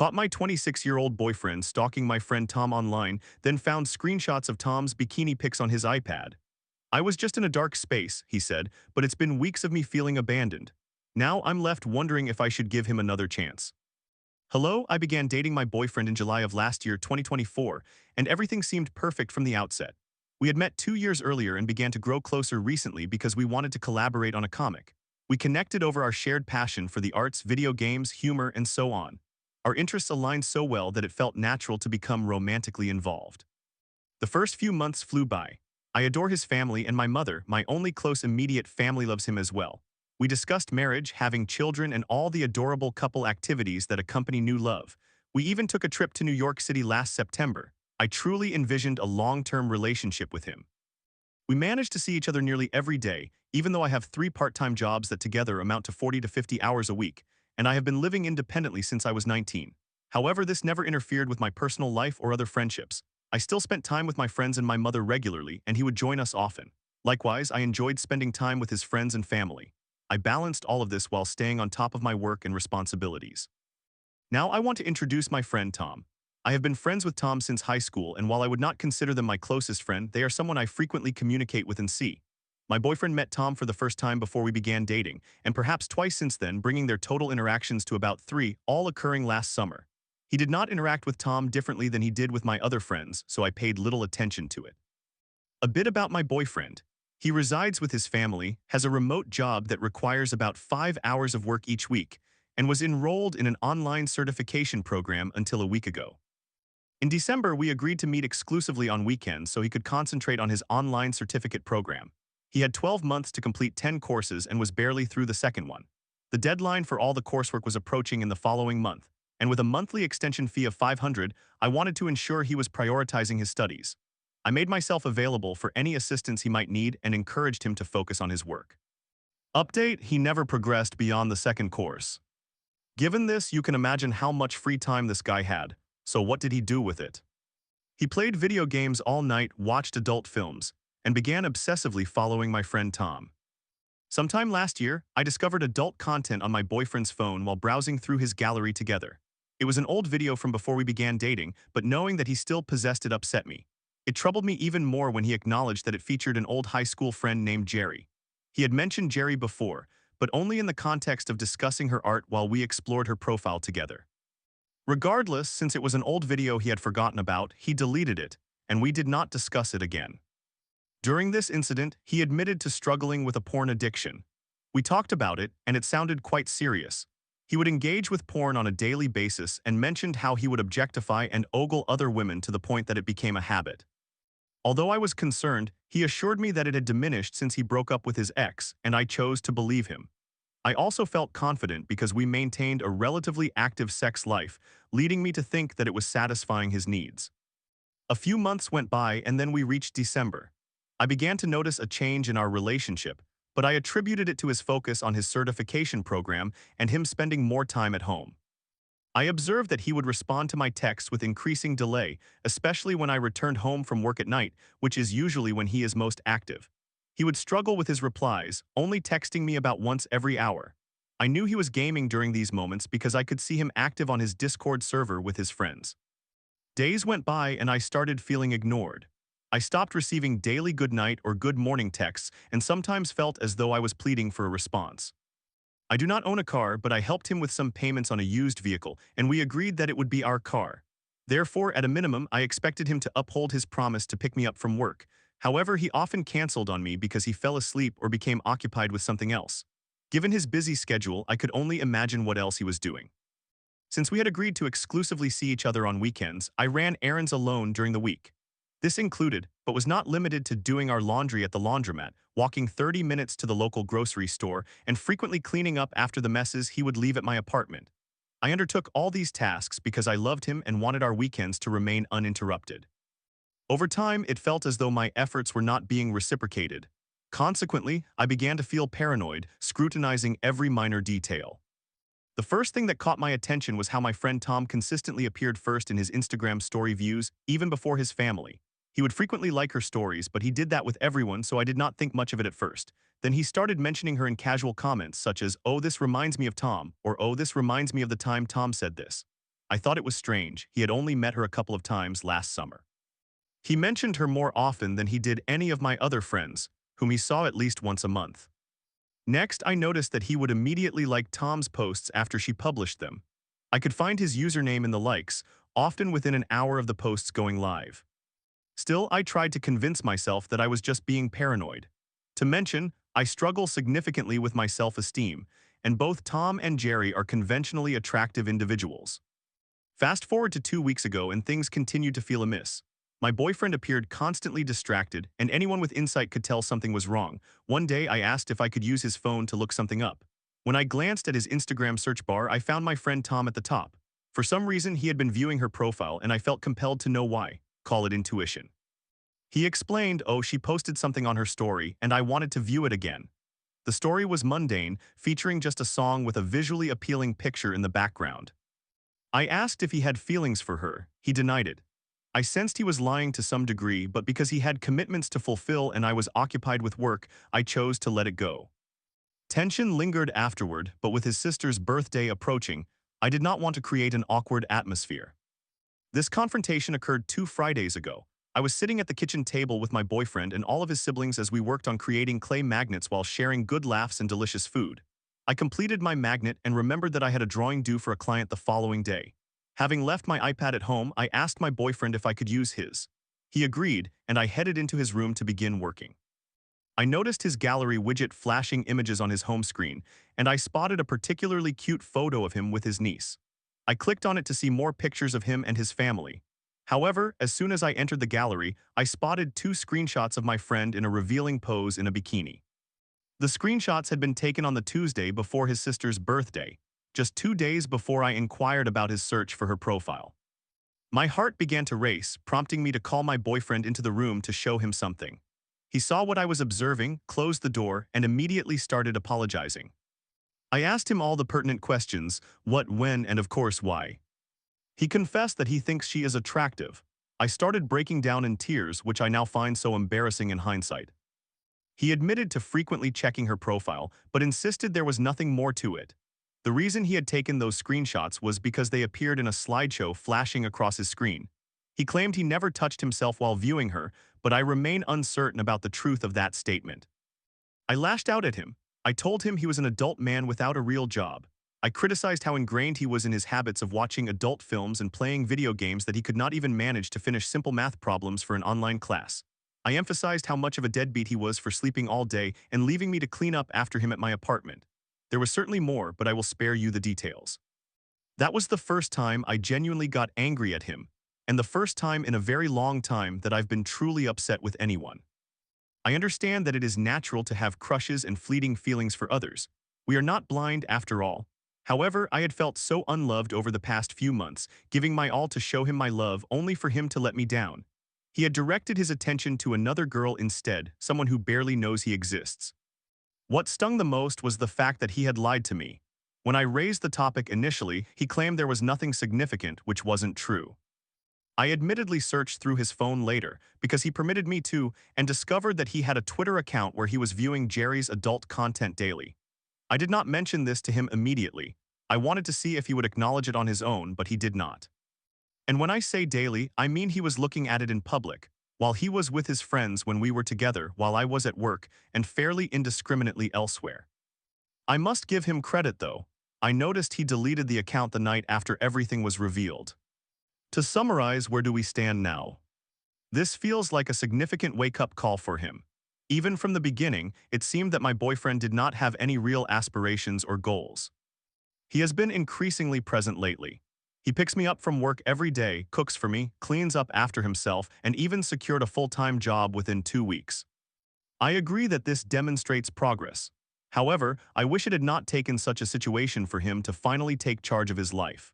Caught my 26-year-old boyfriend stalking my friend Tom online, then found screenshots of Tom's bikini pics on his iPad. I was just in a dark space, he said, but it's been weeks of me feeling abandoned. Now I'm left wondering if I should give him another chance. Hello, I began dating my boyfriend in July of last year, 2024, and everything seemed perfect from the outset. We had met 2 years earlier and began to grow closer recently because we wanted to collaborate on a comic. We connected over our shared passion for the arts, video games, humor, and so on. Our interests aligned so well that it felt natural to become romantically involved. The first few months flew by. I adore his family, and my mother, my only close immediate family, loves him as well. We discussed marriage, having children, and all the adorable couple activities that accompany new love. We even took a trip to New York City last September. I truly envisioned a long-term relationship with him. We managed to see each other nearly every day, even though I have 3 part-time jobs that together amount to 40 to 50 hours a week, and I have been living independently since I was 19. However, this never interfered with my personal life or other friendships. I still spent time with my friends and my mother regularly, and he would join us often. Likewise, I enjoyed spending time with his friends and family. I balanced all of this while staying on top of my work and responsibilities. Now I want to introduce my friend Tom. I have been friends with Tom since high school, and while I would not consider them my closest friend, they are someone I frequently communicate with and see. My boyfriend met Tom for the first time before we began dating, and perhaps twice since then, bringing their total interactions to about 3, all occurring last summer. He did not interact with Tom differently than he did with my other friends, so I paid little attention to it. A bit about my boyfriend. He resides with his family, has a remote job that requires about 5 hours of work each week, and was enrolled in an online certification program until a week ago. In December, we agreed to meet exclusively on weekends so he could concentrate on his online certificate program. He had 12 months to complete 10 courses and was barely through the second one. The deadline for all the coursework was approaching in the following month, and with a monthly extension fee of $500, I wanted to ensure he was prioritizing his studies. I made myself available for any assistance he might need and encouraged him to focus on his work. Update: he never progressed beyond the second course. Given this, you can imagine how much free time this guy had. So what did he do with it? He played video games all night, watched adult films, and began obsessively following my friend Tom. Sometime last year, I discovered adult content on my boyfriend's phone while browsing through his gallery together. It was an old video from before we began dating, but knowing that he still possessed it upset me. It troubled me even more when he acknowledged that it featured an old high school friend named Jerry. He had mentioned Jerry before, but only in the context of discussing her art while we explored her profile together. Regardless, since it was an old video he had forgotten about, he deleted it, and we did not discuss it again. During this incident, he admitted to struggling with a porn addiction. We talked about it, and it sounded quite serious. He would engage with porn on a daily basis and mentioned how he would objectify and ogle other women to the point that it became a habit. Although I was concerned, he assured me that it had diminished since he broke up with his ex, and I chose to believe him. I also felt confident because we maintained a relatively active sex life, leading me to think that it was satisfying his needs. A few months went by, and then we reached December. I began to notice a change in our relationship, but I attributed it to his focus on his certification program and him spending more time at home. I observed that he would respond to my texts with increasing delay, especially when I returned home from work at night, which is usually when he is most active. He would struggle with his replies, only texting me about once every hour. I knew he was gaming during these moments because I could see him active on his Discord server with his friends. Days went by and I started feeling ignored. I stopped receiving daily good night or good morning texts and sometimes felt as though I was pleading for a response. I do not own a car, but I helped him with some payments on a used vehicle, and we agreed that it would be our car. Therefore, at a minimum, I expected him to uphold his promise to pick me up from work. However, he often canceled on me because he fell asleep or became occupied with something else. Given his busy schedule, I could only imagine what else he was doing. Since we had agreed to exclusively see each other on weekends, I ran errands alone during the week. This included, but was not limited to, doing our laundry at the laundromat, walking 30 minutes to the local grocery store, and frequently cleaning up after the messes he would leave at my apartment. I undertook all these tasks because I loved him and wanted our weekends to remain uninterrupted. Over time, it felt as though my efforts were not being reciprocated. Consequently, I began to feel paranoid, scrutinizing every minor detail. The first thing that caught my attention was how my friend Tom consistently appeared first in his Instagram story views, even before his family. He would frequently like her stories, but he did that with everyone, so I did not think much of it at first. Then he started mentioning her in casual comments such as, "Oh, this reminds me of Tom," or "Oh, this reminds me of the time Tom said this." I thought it was strange. He had only met her a couple of times last summer. He mentioned her more often than he did any of my other friends, whom he saw at least once a month. Next, I noticed that he would immediately like Tom's posts after she published them. I could find his username in the likes, often within an hour of the posts going live. Still, I tried to convince myself that I was just being paranoid. To mention, I struggle significantly with my self-esteem, and both Tom and Jerry are conventionally attractive individuals. Fast forward to 2 weeks ago and things continued to feel amiss. My boyfriend appeared constantly distracted, and anyone with insight could tell something was wrong. One day I asked if I could use his phone to look something up. When I glanced at his Instagram search bar, I found my friend Tom at the top. For some reason, he had been viewing her profile and I felt compelled to know why. Call it intuition. He explained, oh, she posted something on her story and I wanted to view it again. The story was mundane, featuring just a song with a visually appealing picture in the background. I asked if he had feelings for her. He denied it. I sensed he was lying to some degree, but because he had commitments to fulfill and I was occupied with work, I chose to let it go. Tension lingered afterward, but with his sister's birthday approaching, I did not want to create an awkward atmosphere. This confrontation occurred 2 Fridays ago. I was sitting at the kitchen table with my boyfriend and all of his siblings as we worked on creating clay magnets while sharing good laughs and delicious food. I completed my magnet and remembered that I had a drawing due for a client the following day. Having left my iPad at home, I asked my boyfriend if I could use his. He agreed, and I headed into his room to begin working. I noticed his gallery widget flashing images on his home screen, and I spotted a particularly cute photo of him with his niece. I clicked on it to see more pictures of him and his family. However, as soon as I entered the gallery, I spotted 2 screenshots of my friend in a revealing pose in a bikini. The screenshots had been taken on the Tuesday before his sister's birthday, just 2 days before I inquired about his search for her profile. My heart began to race, prompting me to call my boyfriend into the room to show him something. He saw what I was observing, closed the door, and immediately started apologizing. I asked him all the pertinent questions, what, when, and of course why. He confessed that he thinks she is attractive. I started breaking down in tears, which I now find so embarrassing in hindsight. He admitted to frequently checking her profile, but insisted there was nothing more to it. The reason he had taken those screenshots was because they appeared in a slideshow flashing across his screen. He claimed he never touched himself while viewing her, but I remain uncertain about the truth of that statement. I lashed out at him. I told him he was an adult man without a real job. I criticized how ingrained he was in his habits of watching adult films and playing video games that he could not even manage to finish simple math problems for an online class. I emphasized how much of a deadbeat he was for sleeping all day and leaving me to clean up after him at my apartment. There was certainly more, but I will spare you the details. That was the first time I genuinely got angry at him, and the first time in a very long time that I've been truly upset with anyone. I understand that it is natural to have crushes and fleeting feelings for others. We are not blind after all. However, I had felt so unloved over the past few months, giving my all to show him my love only for him to let me down. He had directed his attention to another girl instead, someone who barely knows he exists. What stung the most was the fact that he had lied to me. When I raised the topic initially, he claimed there was nothing significant, which wasn't true. I admittedly searched through his phone later, because he permitted me to, and discovered that he had a Twitter account where he was viewing Jerry's adult content daily. I did not mention this to him immediately. I wanted to see if he would acknowledge it on his own, but he did not. And when I say daily, I mean he was looking at it in public, while he was with his friends when we were together, while I was at work, and fairly indiscriminately elsewhere. I must give him credit though. I noticed he deleted the account the night after everything was revealed. To summarize, where do we stand now? This feels like a significant wake-up call for him. Even from the beginning, it seemed that my boyfriend did not have any real aspirations or goals. He has been increasingly present lately. He picks me up from work every day, cooks for me, cleans up after himself, and even secured a full-time job within 2 weeks. I agree that this demonstrates progress. However, I wish it had not taken such a situation for him to finally take charge of his life.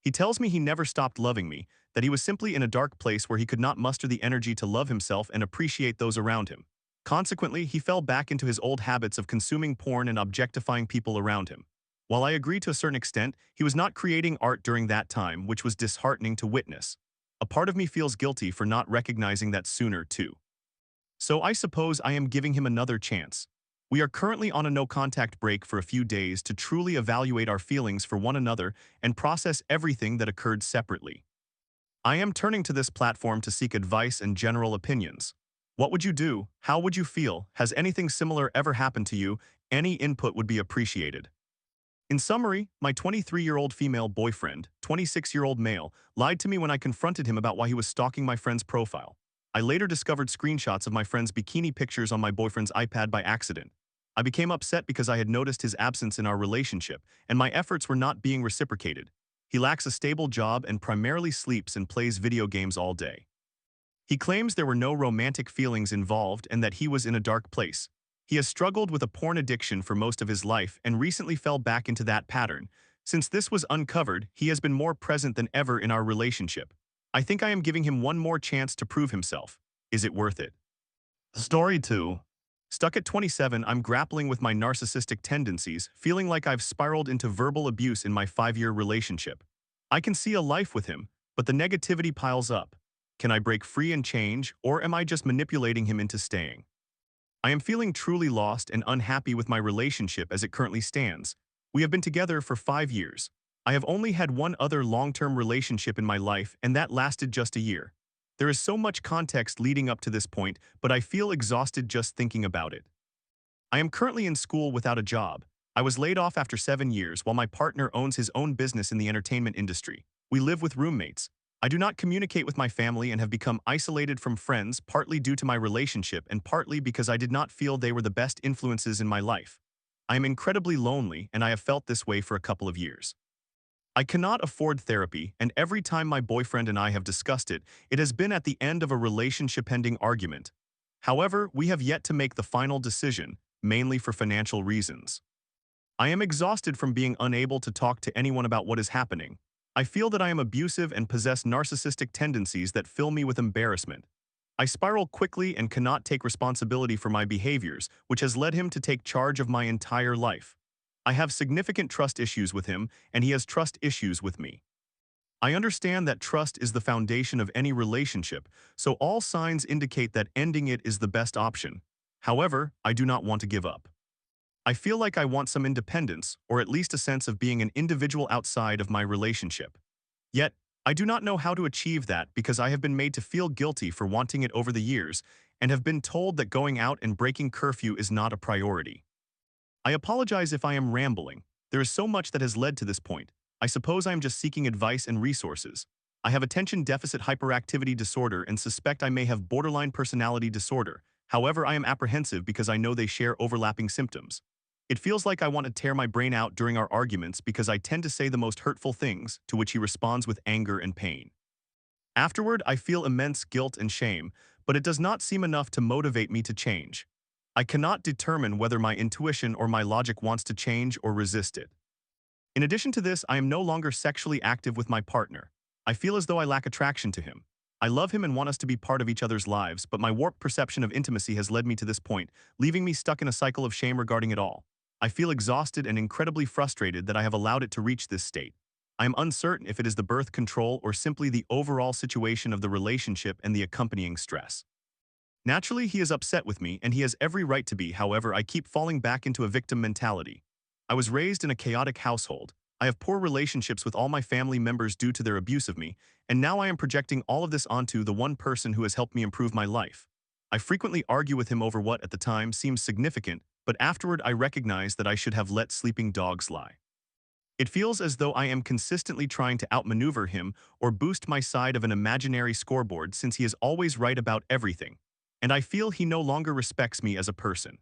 He tells me he never stopped loving me, that he was simply in a dark place where he could not muster the energy to love himself and appreciate those around him. Consequently, he fell back into his old habits of consuming porn and objectifying people around him. While I agree to a certain extent, he was not creating art during that time, which was disheartening to witness. A part of me feels guilty for not recognizing that sooner, too. So I suppose I am giving him another chance. We are currently on a no-contact break for a few days to truly evaluate our feelings for one another and process everything that occurred separately. I am turning to this platform to seek advice and general opinions. What would you do? How would you feel? Has anything similar ever happened to you? Any input would be appreciated. In summary, my 23-year-old female boyfriend, 26-year-old male, lied to me when I confronted him about why he was stalking my friend's profile. I later discovered screenshots of my friend's bikini pictures on my boyfriend's iPad by accident. I became upset because I had noticed his absence in our relationship, and my efforts were not being reciprocated. He lacks a stable job and primarily sleeps and plays video games all day. He claims there were no romantic feelings involved and that he was in a dark place. He has struggled with a porn addiction for most of his life and recently fell back into that pattern. Since this was uncovered, he has been more present than ever in our relationship. I think I am giving him one more chance to prove himself. Is it worth it? Story 2. Stuck at 27, I'm grappling with my narcissistic tendencies, feeling like I've spiraled into verbal abuse in my 5-year relationship. I can see a life with him, but the negativity piles up. Can I break free and change, or am I just manipulating him into staying? I am feeling truly lost and unhappy with my relationship as it currently stands. We have been together for 5 years. I have only had one other long-term relationship in my life, and that lasted just a year. There is so much context leading up to this point, but I feel exhausted just thinking about it. I am currently in school without a job. I was laid off after 7 years while my partner owns his own business in the entertainment industry. We live with roommates. I do not communicate with my family and have become isolated from friends, partly due to my relationship and partly because I did not feel they were the best influences in my life. I am incredibly lonely, and I have felt this way for a couple of years. I cannot afford therapy, and every time my boyfriend and I have discussed it, it has been at the end of a relationship-ending argument. However, we have yet to make the final decision, mainly for financial reasons. I am exhausted from being unable to talk to anyone about what is happening. I feel that I am abusive and possess narcissistic tendencies that fill me with embarrassment. I spiral quickly and cannot take responsibility for my behaviors, which has led him to take charge of my entire life. I have significant trust issues with him, and he has trust issues with me. I understand that trust is the foundation of any relationship, so all signs indicate that ending it is the best option. However, I do not want to give up. I feel like I want some independence, or at least a sense of being an individual outside of my relationship. Yet, I do not know how to achieve that because I have been made to feel guilty for wanting it over the years and have been told that going out and breaking curfew is not a priority. I apologize if I am rambling. There is so much that has led to this point. I suppose I am just seeking advice and resources. I have attention deficit hyperactivity disorder and suspect I may have borderline personality disorder. However, I am apprehensive because I know they share overlapping symptoms. It feels like I want to tear my brain out during our arguments because I tend to say the most hurtful things, to which he responds with anger and pain. Afterward, I feel immense guilt and shame, but it does not seem enough to motivate me to change. I cannot determine whether my intuition or my logic wants to change or resist it. In addition to this, I am no longer sexually active with my partner. I feel as though I lack attraction to him. I love him and want us to be part of each other's lives, but my warped perception of intimacy has led me to this point, leaving me stuck in a cycle of shame regarding it all. I feel exhausted and incredibly frustrated that I have allowed it to reach this state. I am uncertain if it is the birth control or simply the overall situation of the relationship and the accompanying stress. Naturally, he is upset with me, and he has every right to be. However, I keep falling back into a victim mentality. I was raised in a chaotic household. I have poor relationships with all my family members due to their abuse of me, and now I am projecting all of this onto the one person who has helped me improve my life. I frequently argue with him over what at the time seems significant, but afterward I recognize that I should have let sleeping dogs lie. It feels as though I am consistently trying to outmaneuver him or boost my side of an imaginary scoreboard since he is always right about everything, and I feel he no longer respects me as a person.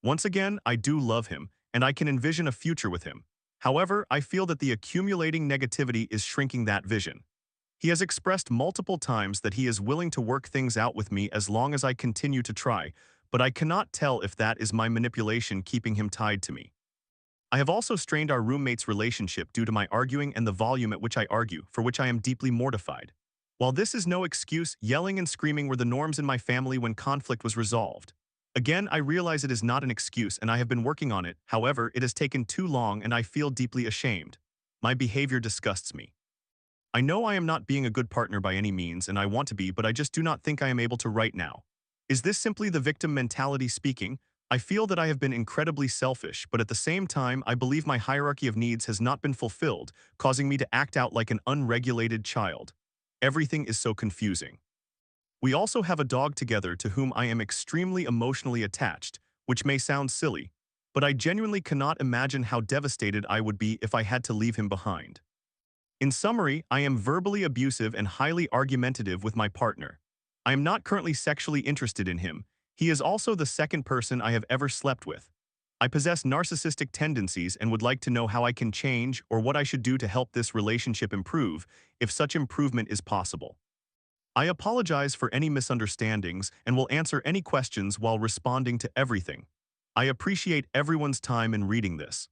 Once again, I do love him, and I can envision a future with him. However, I feel that the accumulating negativity is shrinking that vision. He has expressed multiple times that he is willing to work things out with me as long as I continue to try, but I cannot tell if that is my manipulation keeping him tied to me. I have also strained our roommate's relationship due to my arguing and the volume at which I argue, for which I am deeply mortified. While this is no excuse, yelling and screaming were the norms in my family when conflict was resolved. Again, I realize it is not an excuse and I have been working on it. However, it has taken too long and I feel deeply ashamed. My behavior disgusts me. I know I am not being a good partner by any means and I want to be, but I just do not think I am able to right now. Is this simply the victim mentality speaking, I feel that I have been incredibly selfish, but at the same time, I believe my hierarchy of needs has not been fulfilled, causing me to act out like an unregulated child. Everything is so confusing. We also have a dog together to whom I am extremely emotionally attached, which may sound silly, but I genuinely cannot imagine how devastated I would be if I had to leave him behind. In summary, I am verbally abusive and highly argumentative with my partner. I am not currently sexually interested in him. He is also the second person I have ever slept with. I possess narcissistic tendencies and would like to know how I can change or what I should do to help this relationship improve, if such improvement is possible. I apologize for any misunderstandings and will answer any questions while responding to everything. I appreciate everyone's time in reading this.